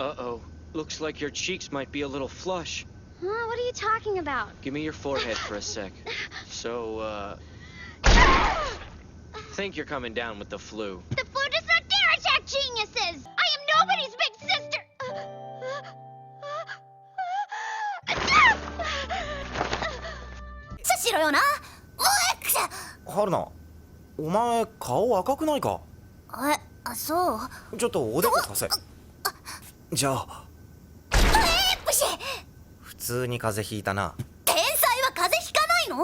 Uh-oh. Looks like your cheeks might be a little flush. Huh? What are you talking about? Give me your forehead for a sec. So, think you're coming down with the flu. The flu does not dare attack geniuses! I am nobody's big sister! Haruna、お前顔赤くないか？そう。ちょっとおでこ貸せ。じゃあブシ！普通に風邪ひいたな。天才は風邪ひかないの？